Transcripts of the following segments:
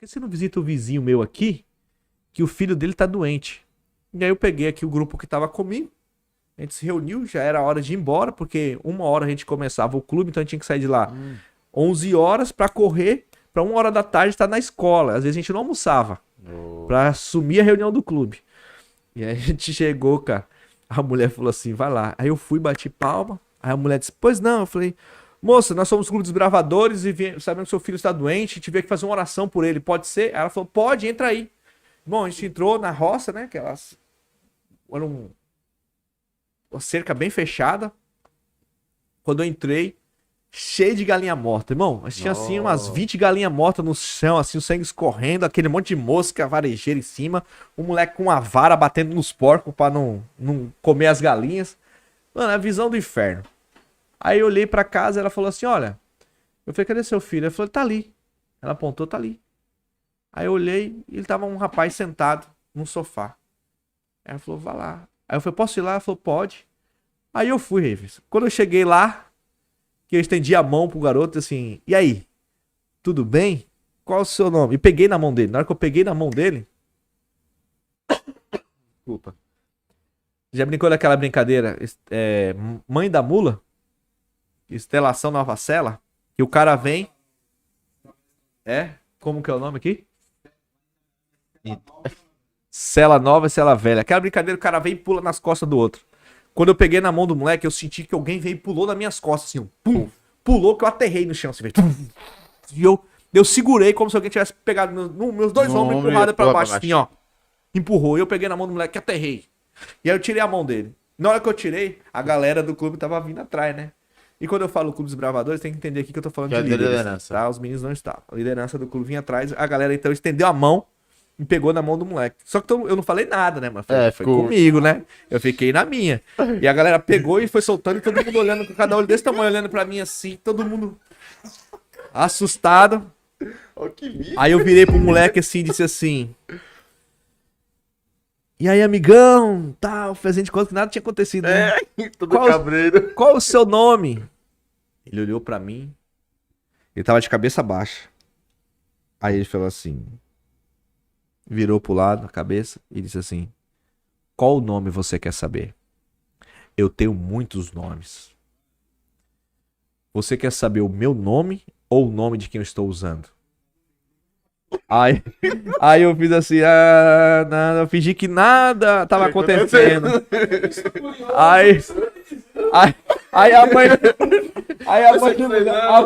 que você não visita o vizinho meu aqui, que o filho dele tá doente? E aí eu peguei aqui o grupo que tava comigo, a gente se reuniu, já era hora de ir embora, porque 1 hora a gente começava o clube, então a gente tinha que sair de lá 11 horas pra correr, pra 1 hora da tarde estar na escola. Às vezes a gente não almoçava, pra assumir a reunião do clube. E aí a gente chegou, cara, a mulher falou assim, vai lá. Aí eu fui, bati palma, aí a mulher disse, pois não, eu falei... Moça, nós somos o Clube dos Bravadores e sabemos que seu filho está doente, a gente veio aqui fazer uma oração por ele, pode ser? Aí ela falou, pode, entra aí. Bom, a gente entrou na roça, né, aquelas... Era uma cerca bem fechada. Quando eu entrei, cheio de galinha morta. Irmão, nós tinha assim umas 20 galinhas mortas no chão, assim, o sangue escorrendo, aquele monte de mosca varejeira em cima, o moleque com uma vara batendo nos porcos pra não comer as galinhas. Mano, é a visão do inferno. Aí eu olhei pra casa, ela falou assim, olha, eu falei, cadê seu filho? Ela falou, tá ali. Ela apontou, tá ali. Aí eu olhei e ele tava um rapaz sentado num sofá. Ela falou, vá lá. Aí eu falei, posso ir lá? Ela falou, pode. Aí eu fui, Revis. Quando eu cheguei lá, que eu estendi a mão pro garoto, assim, e aí? Tudo bem? Qual é o seu nome? E peguei na mão dele. Na hora que eu peguei na mão dele... Desculpa. Já brincou daquela brincadeira, mãe da mula? Estelação Nova Sela, que o cara vem. Como que é o nome aqui? Cela nova e cela velha. Aquela brincadeira, o cara vem e pula nas costas do outro. Quando eu peguei na mão do moleque, eu senti que alguém veio e pulou nas minhas costas, assim, pum, pulou que eu aterrei no chão, assim, e eu segurei como se alguém tivesse pegado meus dois ombros e empurrado pra baixo, assim, ó. Empurrou, e eu peguei na mão do moleque e aterrei. E aí eu tirei a mão dele. Na hora que eu tirei, a galera do clube tava vindo atrás, né? E quando eu falo Clube dos Bravadores, tem que entender aqui que eu tô falando de líderes, tá? Os meninos não estavam. A liderança do clube vinha atrás, a galera então estendeu a mão e pegou na mão do moleque. Só que eu não falei nada, né, mano? Foi comigo, né? Eu fiquei na minha. E a galera pegou e foi soltando e todo mundo olhando com cada olho desse tamanho, olhando pra mim assim, todo mundo assustado. Aí eu virei pro moleque assim e disse assim... E aí, amigão, tal, fazendo de conta que nada tinha acontecido, né? Todo cabreiro. Qual o seu nome? Ele olhou pra mim. Ele tava de cabeça baixa. Aí ele falou assim. Virou pro lado, a cabeça, e disse assim. Qual nome você quer saber? Eu tenho muitos nomes. Você quer saber o meu nome ou o nome de quem eu estou usando? Aí eu fiz assim, nada, eu fingi que nada tava acontecendo. Aí a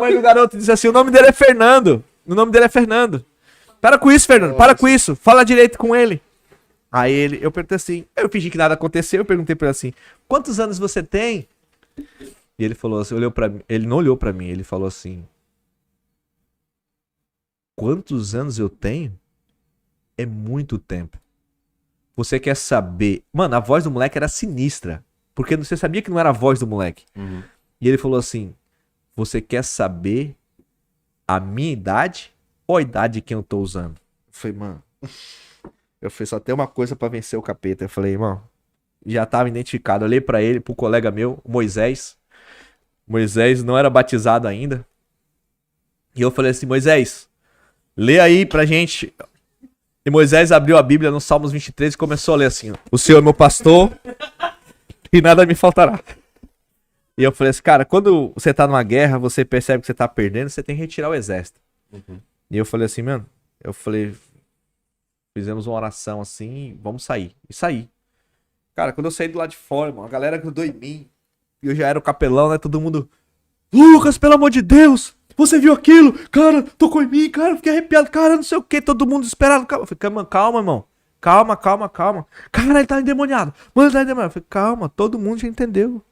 mãe do garoto disse assim, o nome dele é Fernando. O nome dele é Fernando. Para com isso, Fernando, para com isso. Fala direito com ele. Aí eu perguntei assim, eu fingi que nada aconteceu, eu perguntei pra ele assim, quantos anos você tem? E ele falou assim, olhou para mim, ele não olhou pra mim, ele falou assim, quantos anos eu tenho? É muito tempo. Você quer saber? Mano, a voz do moleque era sinistra. Porque você sabia que não era a voz do moleque. Uhum. E ele falou assim, você quer saber a minha idade ou a idade de quem eu tô usando? Eu falei, mano, eu fiz só tem uma coisa pra vencer o capeta. Eu falei, irmão, já tava identificado. Eu olhei pra ele, pro colega meu, Moisés. Moisés não era batizado ainda. E eu falei assim, Moisés, lê aí pra gente. E Moisés abriu a Bíblia no Salmos 23 e começou a ler assim, ó, o Senhor é meu pastor e nada me faltará. E eu falei assim, cara, quando você tá numa guerra, você percebe que você tá perdendo, você tem que retirar o exército. Uhum. E eu falei assim, mano, fizemos uma oração assim, vamos sair. E saí. Cara, quando eu saí do lado de fora, mano, a galera grudou em mim. E eu já era o capelão, né? Todo mundo, Lucas, pelo amor de Deus, você viu aquilo? Cara, tocou em mim, cara, fiquei arrepiado, cara, não sei o que, todo mundo esperado. Eu falei, calma, irmão. Calma. Cara, ele tá endemoniado. Mano, ele tá endemoniado. Eu falei, calma, todo mundo já entendeu.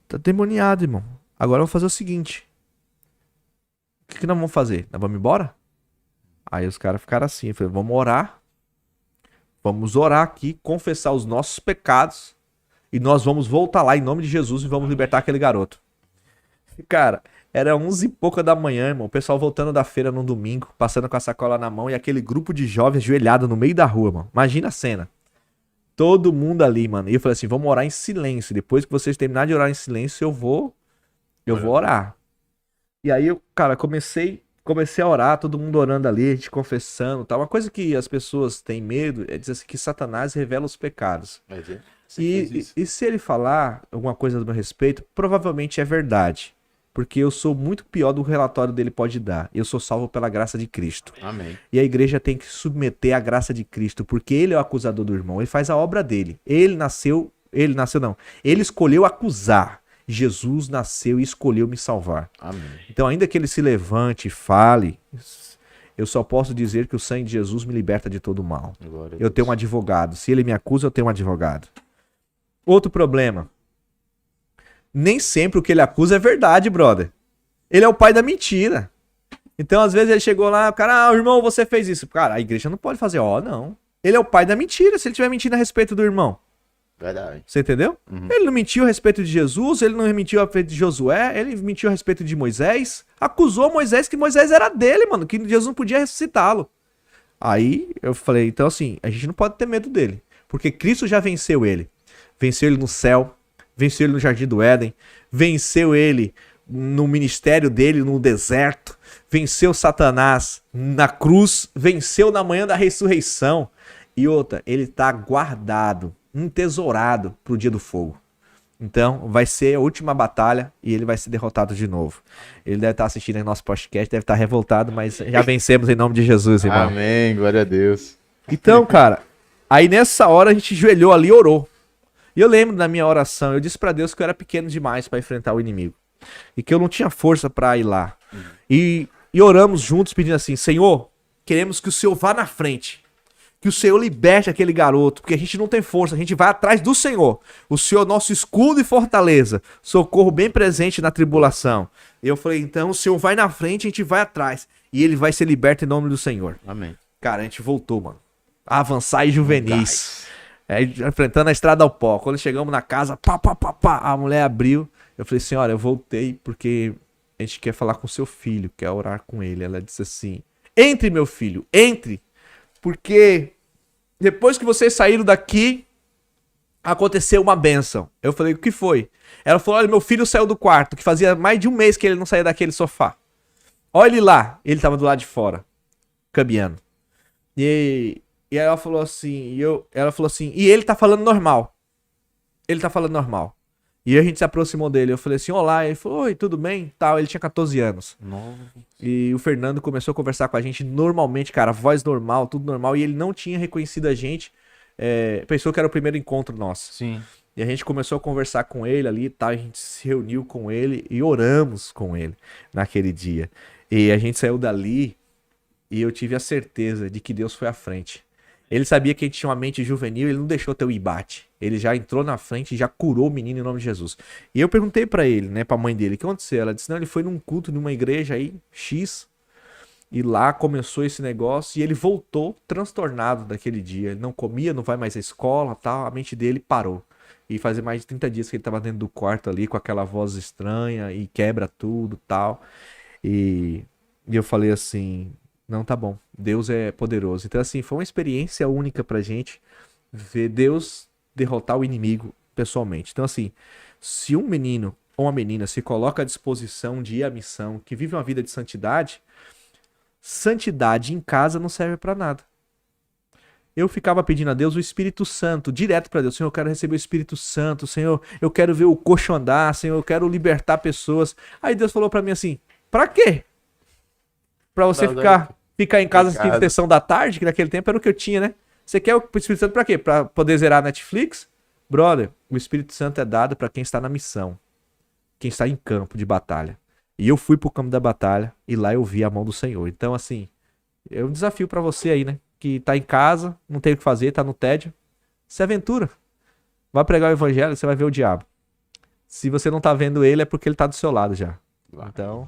Tá demoniado, irmão. Agora vamos fazer o seguinte. O que nós vamos fazer? Nós vamos embora? Aí os caras ficaram assim. Eu falei, vamos orar. Vamos orar aqui, confessar os nossos pecados. E nós vamos voltar lá em nome de Jesus e vamos libertar aquele garoto. Cara, era 11h pouca da manhã, irmão. O pessoal voltando da feira no domingo, passando com a sacola na mão e aquele grupo de jovens ajoelhado no meio da rua, mano. Imagina a cena. Todo mundo ali, mano. E eu falei assim, vamos orar em silêncio. Depois que vocês terminarem de orar em silêncio, eu vou orar. E aí eu, cara, comecei comecei a orar, todo mundo orando ali, a gente confessando, tal. Uma coisa que as pessoas têm medo é dizer assim, que Satanás revela os pecados. Mas é, E se ele falar alguma coisa do meu respeito, provavelmente é verdade. Porque eu sou muito pior do que o relatório dele pode dar. Eu sou salvo pela graça de Cristo. Amém. E a igreja tem que submeter à graça de Cristo, porque ele é o acusador do irmão. Ele faz a obra dele. Ele escolheu acusar. Jesus nasceu e escolheu me salvar. Amém. Então, ainda que ele se levante e fale, eu só posso dizer que o sangue de Jesus me liberta de todo mal. Glória a Eu Deus. tenho um advogado. Se ele me acusa, eu tenho um advogado. Outro problema. Nem sempre o que ele acusa é verdade, brother. Ele é o pai da mentira. Então, às vezes, ele chegou lá, o cara, irmão, você fez isso. Cara, a igreja não pode fazer, não. Ele é o pai da mentira, se ele estiver mentindo a respeito do irmão. Verdade. Você entendeu? Uhum. Ele não mentiu a respeito de Jesus, ele não mentiu a respeito de Josué, ele mentiu a respeito de Moisés. Acusou Moisés que Moisés era dele, mano, que Jesus não podia ressuscitá-lo. Aí eu falei, então assim, a gente não pode ter medo dele. Porque Cristo já venceu ele. Venceu ele no céu, venceu ele no Jardim do Éden, venceu ele no ministério dele no deserto, venceu Satanás na cruz, venceu na manhã da ressurreição. E outra, ele tá guardado, entesourado pro dia do fogo. Então, vai ser a última batalha e ele vai ser derrotado de novo. Ele deve estar assistindo aí nosso podcast, deve estar revoltado, mas já vencemos em nome de Jesus, irmão. Amém, glória a Deus. Então, cara, aí nessa hora a gente ajoelhou ali e orou. E eu lembro da minha oração, eu disse pra Deus que eu era pequeno demais pra enfrentar o inimigo. E que eu não tinha força pra ir lá. E oramos juntos pedindo assim, Senhor, queremos que o Senhor vá na frente. Que o Senhor liberte aquele garoto, porque a gente não tem força, a gente vai atrás do Senhor. O Senhor é nosso escudo e fortaleza, socorro bem presente na tribulação. E eu falei, então o Senhor vai na frente, a gente vai atrás. E ele vai ser liberto em nome do Senhor. Amém. Cara, a gente voltou, mano. A avançar e juvenis. Enfrentando a estrada ao pó. Quando chegamos na casa, pá, a mulher abriu. Eu falei, senhora, eu voltei porque a gente quer falar com seu filho, quer orar com ele. Ela disse assim, entre, meu filho, entre. Porque depois que vocês saíram daqui, aconteceu uma bênção. Eu falei, o que foi? Ela falou, olha, meu filho saiu do quarto, que fazia mais de um mês que ele não saía daquele sofá. Olha ele lá. Ele tava do lado de fora, caminhando. E ela falou assim, e ele tá falando normal. Ele tá falando normal. E a gente se aproximou dele. Eu falei assim, olá. Ele falou, oi, tudo bem? Tal. Ele tinha 14 anos. Nossa. E o Fernando começou a conversar com a gente normalmente, cara, voz normal, tudo normal. E ele não tinha reconhecido a gente. Pensou que era o primeiro encontro nosso. Sim. E a gente começou a conversar com ele ali e tal. A gente se reuniu com ele e oramos com ele naquele dia. E a gente saiu dali e eu tive a certeza de que Deus foi à frente. Ele sabia que a gente tinha uma mente juvenil, ele não deixou ter o embate. Ele já entrou na frente e já curou o menino em nome de Jesus. E eu perguntei pra ele, né, pra mãe dele, o que aconteceu? Ela disse, não, ele foi num culto, numa igreja aí, X, e lá começou esse negócio, e ele voltou transtornado daquele dia. Ele não comia, não vai mais à escola, tal, a mente dele parou. E fazia mais de 30 dias que ele tava dentro do quarto ali, com aquela voz estranha, e quebra tudo, tal. E eu falei assim... Não, tá bom. Deus é poderoso. Então, assim, foi uma experiência única pra gente ver Deus derrotar o inimigo pessoalmente. Então, assim, se um menino ou uma menina se coloca à disposição de ir à missão, que vive uma vida de santidade, santidade em casa não serve pra nada. Eu ficava pedindo a Deus o Espírito Santo, direto pra Deus. Senhor, eu quero receber o Espírito Santo. Senhor, eu quero ver o coxo andar. Senhor, eu quero libertar pessoas. Aí Deus falou pra mim assim, pra quê? Pra você ficar em casa assistindo sessão da tarde, que naquele tempo era o que eu tinha, né? Você quer o Espírito Santo pra quê? Pra poder zerar a Netflix? Brother, o Espírito Santo é dado pra quem está na missão. Quem está em campo de batalha. E eu fui pro campo da batalha e lá eu vi a mão do Senhor. Então, assim, é um desafio pra você aí, né? Que tá em casa, não tem o que fazer, tá no tédio. Se aventura. Vai pregar o evangelho, você vai ver o diabo. Se você não tá vendo ele, é porque ele tá do seu lado já. Então...